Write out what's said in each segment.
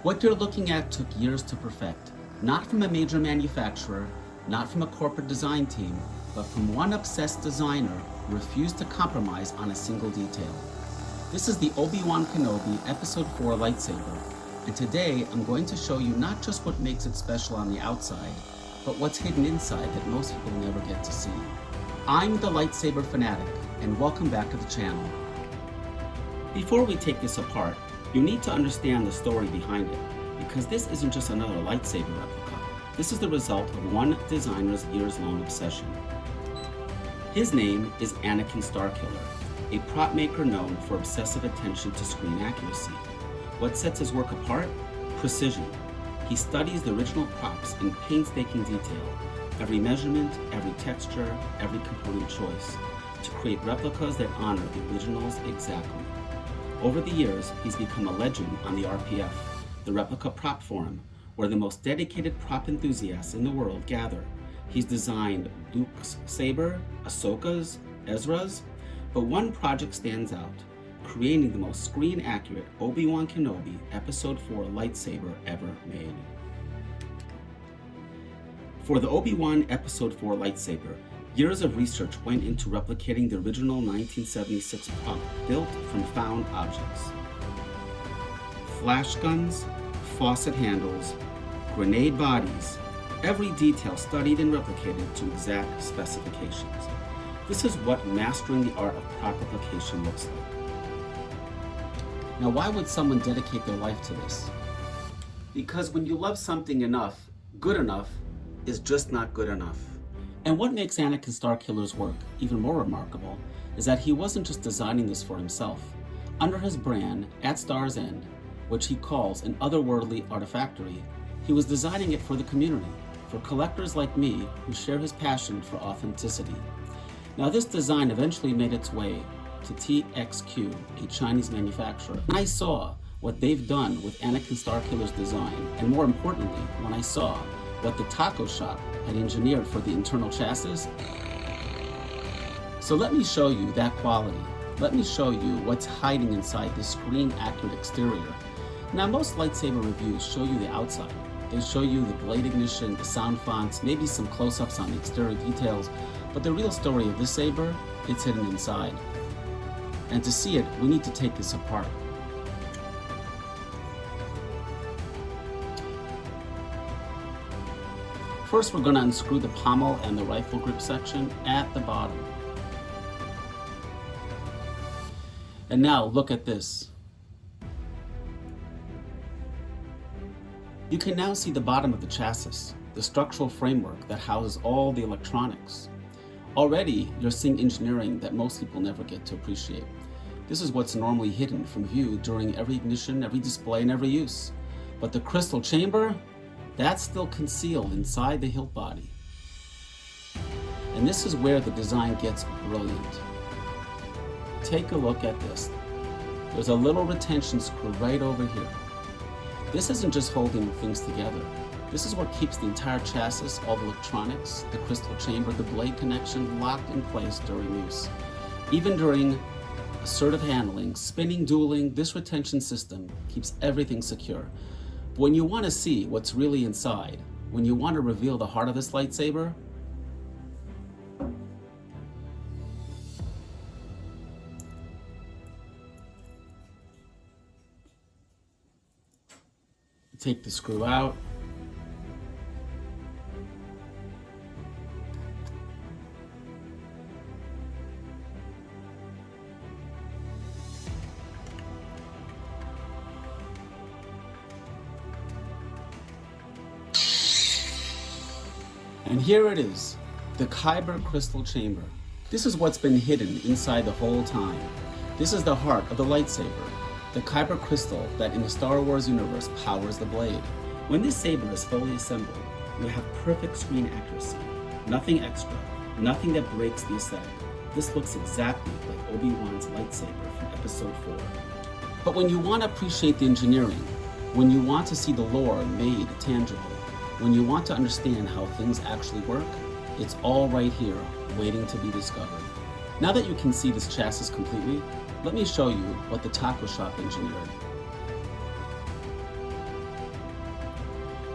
What you're looking at took years to perfect, not from a major manufacturer, not from a corporate design team, but from one obsessed designer who refused to compromise on a single detail. This is the Obi-Wan Kenobi EP4 Lightsaber, and today I'm going to show you not just what makes it special on the outside, but what's hidden inside that most people never get to see. I'm the lightsaber fanatic, and welcome back to the channel. Before we take this apart, you need to understand the story behind it, because this isn't just another lightsaber replica. This is the result of one designer's years-long obsession. His name is Anakin Starkiller, a prop maker known for obsessive attention to screen accuracy. What sets his work apart? Precision. He studies the original props in painstaking detail, every measurement, every texture, every component choice, to create replicas that honor the originals exactly. Over the years, he's become a legend on the RPF, the Replica Prop Forum, where the most dedicated prop enthusiasts in the world gather. He's designed Luke's saber, Ahsoka's, Ezra's, but one project stands out, creating the most screen-accurate Obi-Wan Kenobi EP4 Lightsaber ever made. For the Obi-Wan EP4 Lightsaber, years of research went into replicating the original 1976 prop built from found objects. Flash guns, faucet handles, grenade bodies, every detail studied and replicated to exact specifications. This is what mastering the art of prop replication looks like. Now, why would someone dedicate their life to this? Because when you love something enough, good enough is just not good enough. And what makes Anakin Starkiller's work even more remarkable is that he wasn't just designing this for himself. Under his brand, At Star's End, which he calls an otherworldly artifactory, he was designing it for the community, for collectors like me who share his passion for authenticity. Now, this design eventually made its way to TXQ, a Chinese manufacturer. And I saw what they've done with Anakin Starkiller's design, and more importantly, when I saw what the taco shop had engineered for the internal chassis. So let me show you that quality. Let me show you what's hiding inside this screen-accurate exterior. Now, most lightsaber reviews show you the outside. They show you the blade ignition, the sound fonts, maybe some close-ups on the exterior details, but the real story of this saber, it's hidden inside. And to see it, we need to take this apart. First, we're going to unscrew the pommel and the rifle grip section at the bottom. And now, look at this. You can now see the bottom of the chassis, the structural framework that houses all the electronics. Already, you're seeing engineering that most people never get to appreciate. This is what's normally hidden from view during every ignition, every display, and every use. But the crystal chamber, that's still concealed inside the hilt body. And this is where the design gets brilliant. Take a look at this. There's a little retention screw right over here. This isn't just holding things together. This is what keeps the entire chassis, all the electronics, the crystal chamber, the blade connection locked in place during use. Even during assertive handling, spinning, dueling, this retention system keeps everything secure. But when you want to see what's really inside, when you want to reveal the heart of this lightsaber, take the screw out. And here it is, the Kyber crystal chamber. This is what's been hidden inside the whole time. This is the heart of the lightsaber, the Kyber crystal that in the Star Wars universe powers the blade. When this saber is fully assembled, you have perfect screen accuracy. Nothing extra, nothing that breaks the aesthetic. This looks exactly like Obi-Wan's lightsaber from EP4. But when you want to appreciate the engineering, when you want to see the lore made tangible, when you want to understand how things actually work, it's all right here, waiting to be discovered. Now that you can see this chassis completely, let me show you what the taco shop engineered.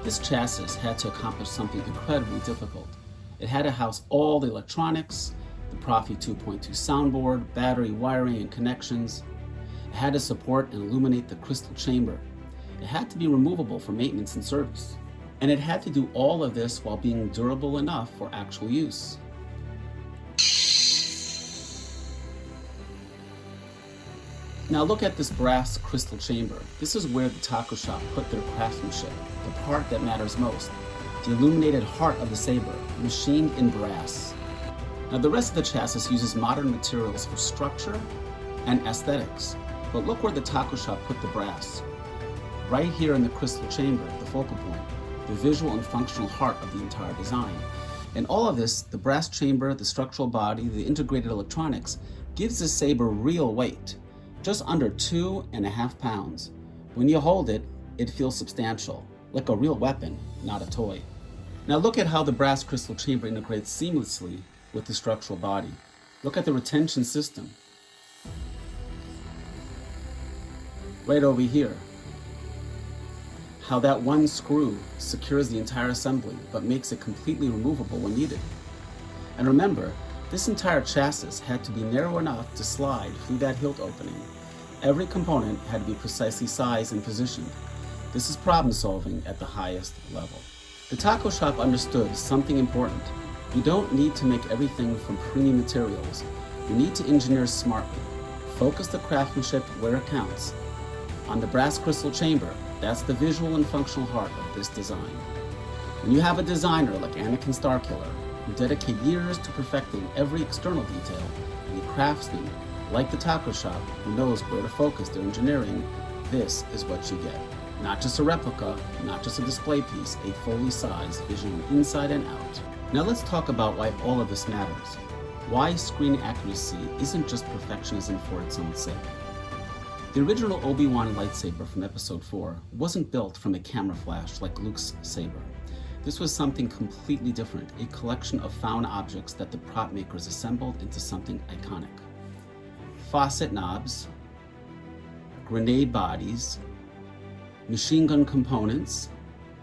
This chassis had to accomplish something incredibly difficult. It had to house all the electronics, the Proffie 2.2 soundboard, battery wiring and connections. It had to support and illuminate the crystal chamber. It had to be removable for maintenance and service. And it had to do all of this while being durable enough for actual use. Now look at this brass crystal chamber. This is where the taco shop put their craftsmanship, the part that matters most, the illuminated heart of the saber, machined in brass. Now the rest of the chassis uses modern materials for structure and aesthetics, but look where the taco shop put the brass. Right here in the crystal chamber, the focal point, the visual and functional heart of the entire design. And all of this, the brass chamber, the structural body, the integrated electronics, gives the saber real weight. Just under 2.5 pounds. When you hold it, it feels substantial, like a real weapon, not a toy. Now look at how the brass crystal chamber integrates seamlessly with the structural body. Look at the retention system. Right over here. How that one screw secures the entire assembly, but makes it completely removable when needed. And remember, this entire chassis had to be narrow enough to slide through that hilt opening. Every component had to be precisely sized and positioned. This is problem solving at the highest level. The taco shop understood something important. You don't need to make everything from premium materials. You need to engineer smartly. Focus the craftsmanship where it counts. On the brass crystal chamber, that's the visual and functional heart of this design. When you have a designer like Anakin Starkiller, who dedicate years to perfecting every external detail, and a craftsman like the taco shop who knows where to focus their engineering, this is what you get. Not just a replica, not just a display piece, a fully sized vision inside and out. Now let's talk about why all of this matters. Why screen accuracy isn't just perfectionism for its own sake. The original Obi-Wan lightsaber from episode 4 wasn't built from a camera flash like Luke's saber. This was something completely different, a collection of found objects that the prop makers assembled into something iconic. Faucet knobs, grenade bodies, machine gun components,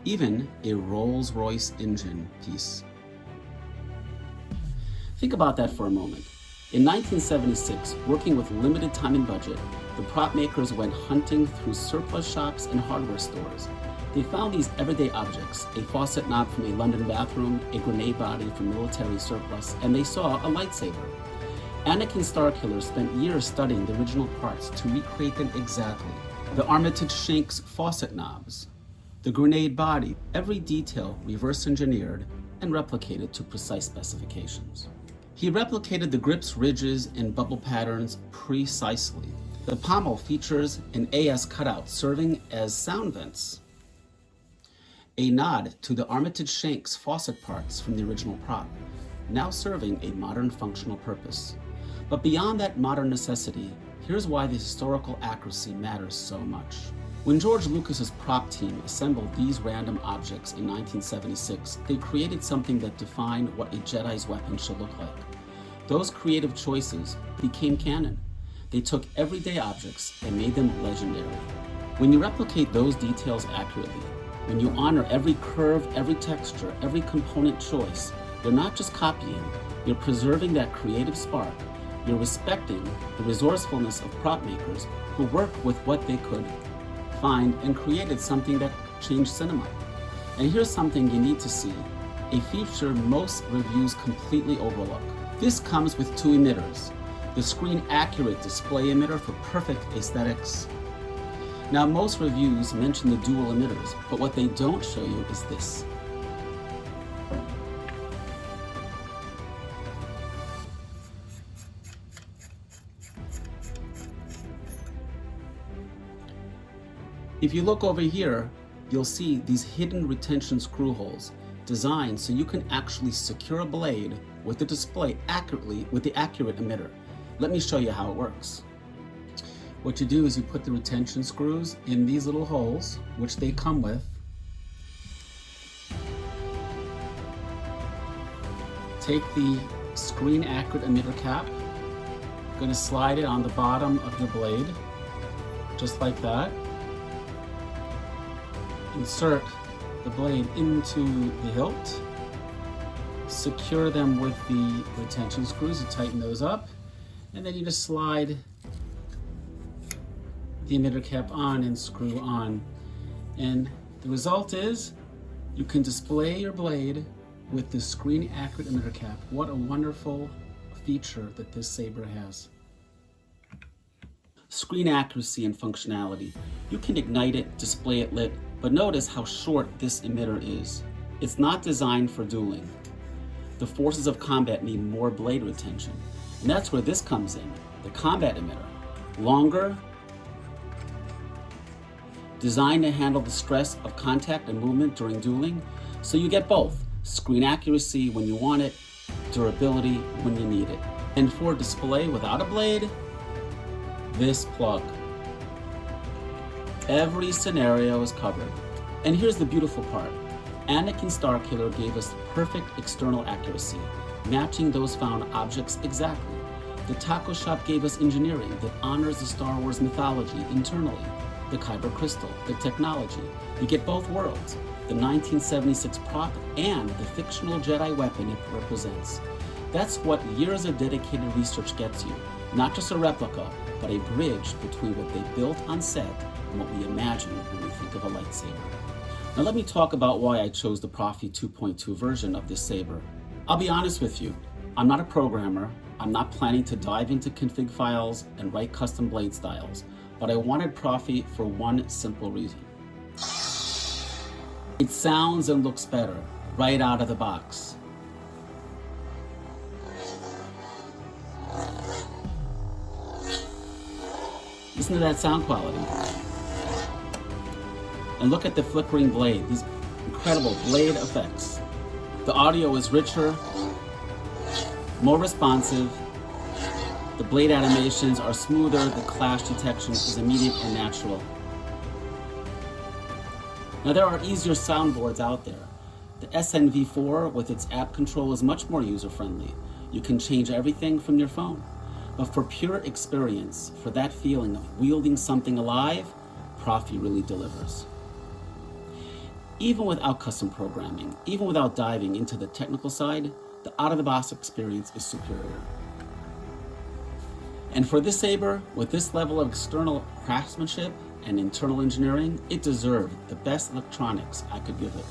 even a Rolls-Royce engine piece. Think about that for a moment. In 1976, working with limited time and budget, the prop makers went hunting through surplus shops and hardware stores. They found these everyday objects, a faucet knob from a London bathroom, a grenade body from military surplus, and they saw a lightsaber. Anakin Starkiller spent years studying the original parts to recreate them exactly. The Armitage Shanks faucet knobs, the grenade body, every detail reverse engineered and replicated to precise specifications. He replicated the grip's ridges and bubble patterns precisely. The pommel features an AS cutout serving as sound vents. A nod to the Armitage Shanks faucet parts from the original prop, now serving a modern functional purpose. But beyond that modern necessity, here's why the historical accuracy matters so much. When George Lucas's prop team assembled these random objects in 1976, they created something that defined what a Jedi's weapon should look like. Those creative choices became canon. They took everyday objects and made them legendary. When you replicate those details accurately, when you honor every curve, every texture, every component choice, you're not just copying, you're preserving that creative spark. You're respecting the resourcefulness of prop makers who worked with what they could find and created something that changed cinema. And here's something you need to see, a feature most reviews completely overlook. This comes with two emitters, the screen accurate display emitter for perfect aesthetics. Now most reviews mention the dual emitters, but what they don't show you is this. If you look over here, you'll see these hidden retention screw holes designed so you can actually secure a blade with the display accurately with the accurate emitter. Let me show you how it works. What you do is you put the retention screws in these little holes, which they come with. Take the screen accurate emitter cap. I'm going to slide it on the bottom of the blade, just like that. Insert the blade into the hilt, secure them with the retention screws to tighten those up, and then you just slide the emitter cap on and screw on. And the result is you can display your blade with the screen accurate emitter cap. What a wonderful feature that this saber has. Screen accuracy and functionality. You can ignite it, display it lit, but notice how short this emitter is. It's not designed for dueling. The forces of combat need more blade retention, and that's where this comes in, the combat emitter. Longer, designed to handle the stress of contact and movement during dueling, so you get both. Screen accuracy when you want it, durability when you need it. And for display without a blade, this plug. Every scenario is covered. And here's the beautiful part. Anakin Starkiller gave us perfect external accuracy, matching those found objects exactly. The taco shop gave us engineering that honors the Star Wars mythology internally. The Kyber crystal, the technology. You get both worlds, the 1976 prop and the fictional Jedi weapon it represents. That's what years of dedicated research gets you. Not just a replica, but a bridge between what they built on set and what we imagine when we think of a lightsaber. Now let me talk about why I chose the Proffie 2.2 version of this saber. I'll be honest with you, I'm not a programmer. I'm not planning to dive into config files and write custom blade styles, but I wanted Proffie for one simple reason. It sounds and looks better right out of the box. Listen to that sound quality. And look at the flickering blade, these incredible blade effects. The audio is richer, more responsive. The blade animations are smoother, the clash detection is immediate and natural. Now there are easier soundboards out there. The SNV4 with its app control is much more user-friendly. You can change everything from your phone. But for pure experience, for that feeling of wielding something alive, Proffie really delivers. Even without custom programming, even without diving into the technical side, the out-of-the-box experience is superior. And for this saber, with this level of external craftsmanship and internal engineering, it deserved the best electronics I could give it.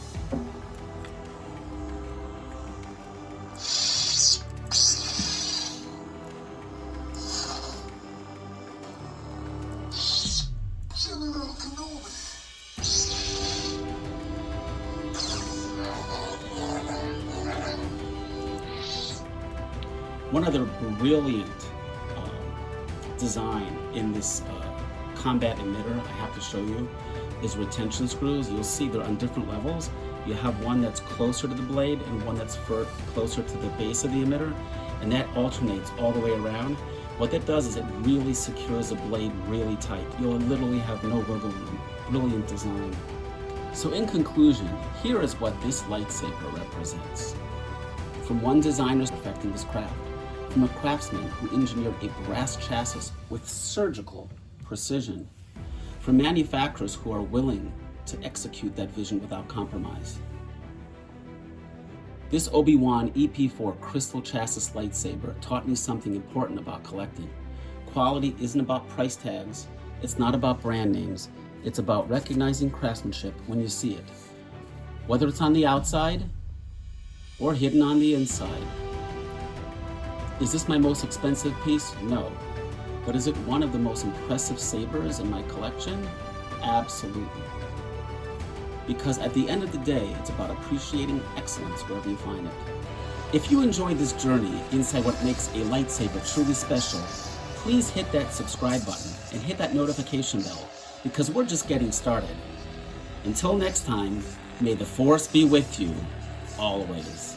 One other brilliant design in this combat emitter I have to show you is retention screws. You'll see they're on different levels. You have one that's closer to the blade and one that's closer to the base of the emitter, and that alternates all the way around. What that does is it really secures the blade really tight. You'll literally have no wiggle room. Brilliant design. So in conclusion, here is what this lightsaber represents. From one designer perfecting his craft, from a craftsman who engineered a brass chassis with surgical precision, from manufacturers who are willing to execute that vision without compromise. This Obi-Wan EP4 crystal chassis lightsaber taught me something important about collecting. Quality isn't about price tags, it's not about brand names, it's about recognizing craftsmanship when you see it. Whether it's on the outside or hidden on the inside. Is this my most expensive piece? No. But is it one of the most impressive sabers in my collection? Absolutely. Because at the end of the day, it's about appreciating excellence wherever you find it. If you enjoyed this journey inside what makes a lightsaber truly special, please hit that subscribe button and hit that notification bell, because we're just getting started. Until next time, may the Force be with you always.